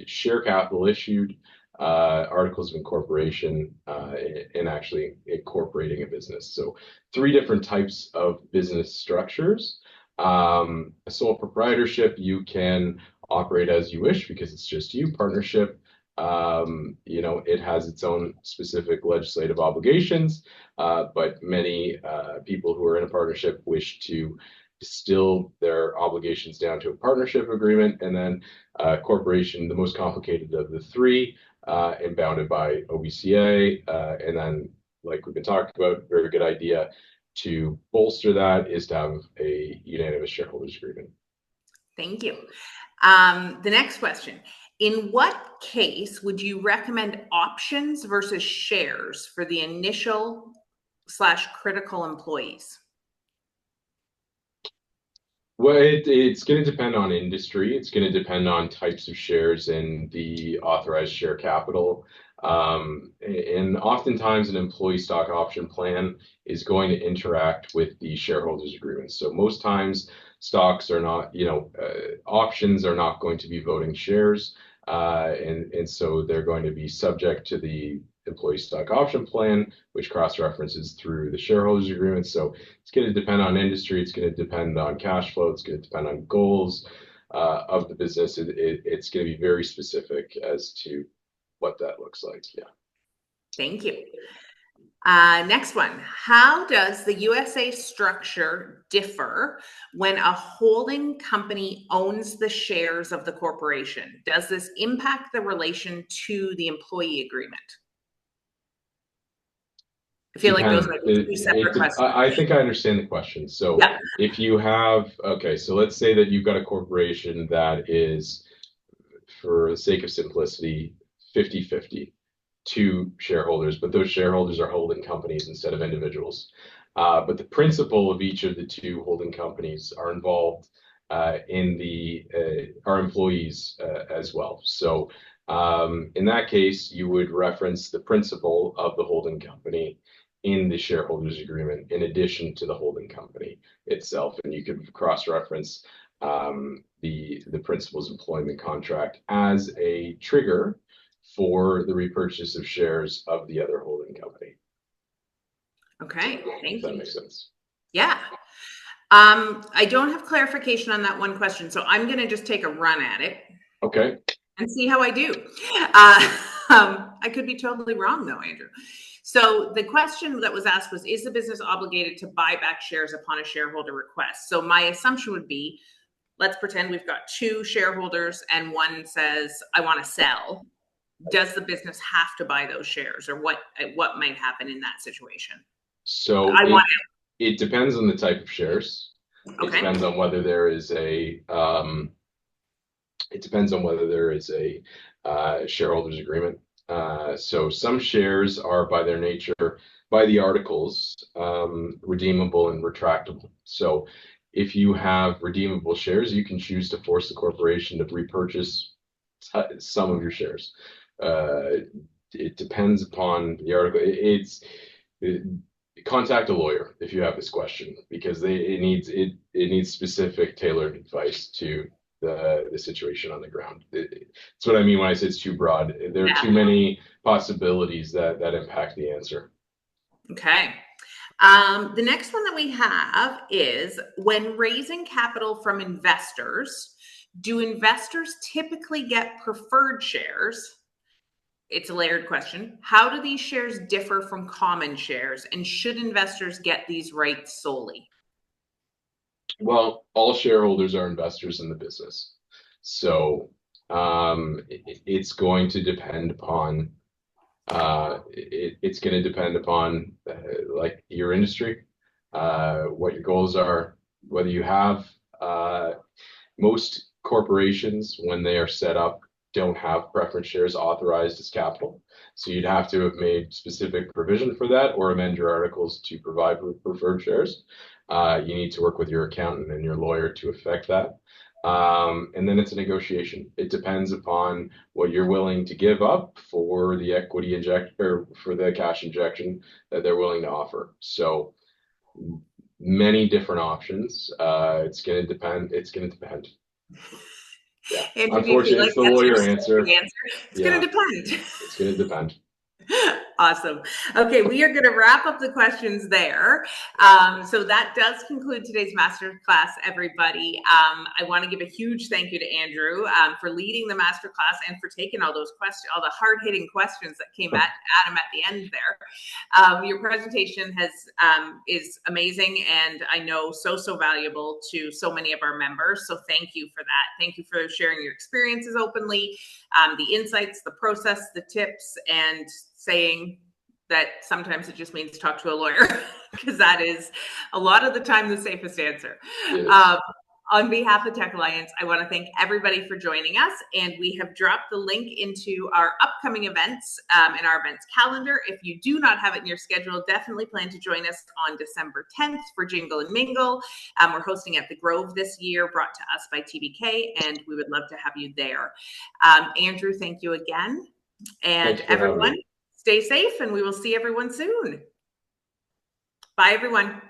share capital issued, articles of incorporation, and actually incorporating a business. So 3 different types of business structures. A sole proprietorship, you can operate as you wish because it's just you. Partnership, it has its own specific legislative obligations, but many people who are in a partnership wish to distill their obligations down to a partnership agreement, and then corporation, the most complicated of the 3, and bounded by OBCA, and then, like we've been talking about, very good idea to bolster that is to have a unanimous shareholders agreement. Thank you. The next question. In what case would you recommend options versus shares for the initial/critical employees? Well, it's going to depend on industry. It's going to depend on types of shares and the authorized share capital. And oftentimes an employee stock option plan is going to interact with the shareholders agreement. So most times stocks are not, options are not going to be voting shares. And so they're going to be subject to the employee stock option plan, which cross-references through the shareholders agreement. So it's going to depend on industry. It's going to depend on cash flow. It's going to depend on goals of the business. It's going to be very specific as to what that looks like. Yeah. Thank you. Next one. How does the USA structure differ when a holding company owns the shares of the corporation? Does this impact the relation to the employee agreement? I feel like those are 2 separate questions. I think I understand the question. So yeah. If you have, okay, so let's say that you've got a corporation that is, for the sake of simplicity, 50-50 to shareholders, but those shareholders are holding companies instead of individuals. But the principal of each of the 2 holding companies are involved in our employees as well. So in that case, you would reference the principal of the holding company in the shareholders agreement in addition to the holding company itself, and you could cross-reference the principal's employment contract as a trigger for the repurchase of shares of the other holding company. Okay, thank you. That makes sense. Yeah. I don't have clarification on that one question, so I'm going to just take a run at it. Okay. And see how I do. I could be totally wrong though, Andrew. So the question that was asked was, is the business obligated to buy back shares upon a shareholder request? So my assumption would be, let's pretend we've got 2 shareholders and one says, I want to sell. Does the business have to buy those shares, or what might happen in that situation? So it depends on the type of shares. Okay. It depends on whether there is a shareholders agreement. So some shares are, by their nature, by the articles, redeemable and retractable. So If you have redeemable shares, you can choose to force the corporation to repurchase some of your shares. It depends upon the article. Contact a lawyer if you have this question, because it needs specific tailored advice to the situation on the ground. It's what I mean when I say it's too broad. There are too many possibilities that impact the answer. Okay. The next one that we have is, when raising capital from investors, do investors typically get preferred shares? It's a layered question. How do these shares differ from common shares, and should investors get these rights solely? Well, all shareholders are investors in the business. So it's going to depend upon it's going to depend upon like your industry, what your goals are, whether you have most corporations, when they are set up, don't have preference shares authorized as capital. So you'd have to have made specific provision for that or amend your articles to provide preferred shares. You need to work with your accountant and your lawyer to effect that. And then it's a negotiation. It depends upon what you're willing to give up for the equity inject or for the cash injection that they're willing to offer. So many different options. It's going to depend. It's going to depend. Yeah. Andrew, do you feel Unfortunately, like it's the that's your lawyer answer. answer? It's going Yeah, to depend. it's going to depend. Awesome. Okay, we are going to wrap up the questions there. So that does conclude today's masterclass, everybody. I want to give a huge thank you to Andrew for leading the masterclass and for taking all those questions, all the hard-hitting questions that came at him at the end there. Your presentation is amazing, and I know so valuable to so many of our members. So thank you for that. Thank you for sharing your experiences openly, the insights, the process, the tips, and saying that sometimes it just means talk to a lawyer, because that is a lot of the time the safest answer. On behalf of TechAlliance, I want to thank everybody for joining us, and we have dropped the link into our upcoming events in our events calendar. If you do not have it in your schedule, definitely plan to join us on December 10th for Jingle and Mingle. We're hosting at the Grove this year, brought to us by TBK, and we would love to have you there. Andrew, thank you again. And everyone, stay safe, and we will see everyone soon. Bye, everyone.